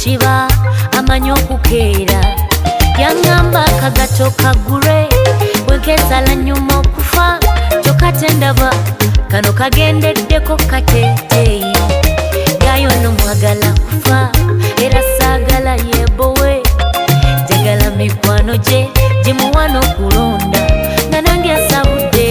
kiba amanyi okukeera yangamba akagato kagure bwenkesala nyuma okufa kyokka tendaba kano kagendeddeko kateeteeyi gayo nomwagala kufa era saagala yebowe jagala mikwano gye gimuwana okulonda nga nange asabudde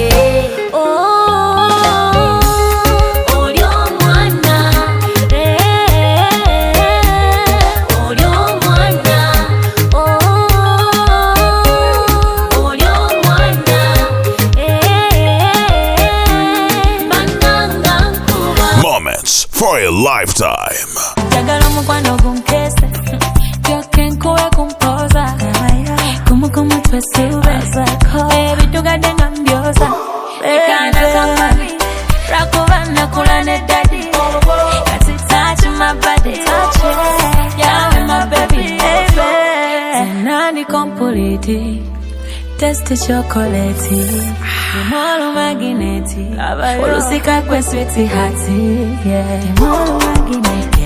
for a lifetime. Jagala mukwano gunkese Joke nkuwe kumpoza Kumu twesiwe Baby tugade nga mbyoza Ekana kamami Rakuba nakula ne daddy Kati touch my body Yawe my baby Zenani kompuliti Testi chokoleti Timolo magineti Ulusika kwe sweetie hati Timolo magineti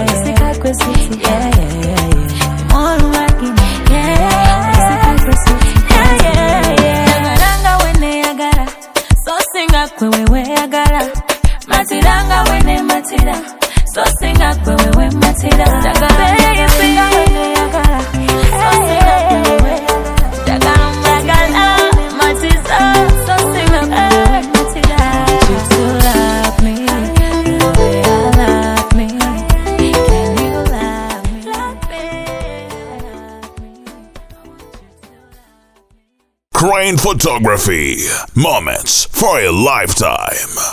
Ulusika kwe sweetie Timolo magineti Ulusika kwe sweetie Nagaranga wene yagara So singa kwe wewe yagara Matiranga wene matira So singa kwe wewe matira Baby singa wene yagara So singa kwe wewe yagara Crane Photography. Moments for a lifetime.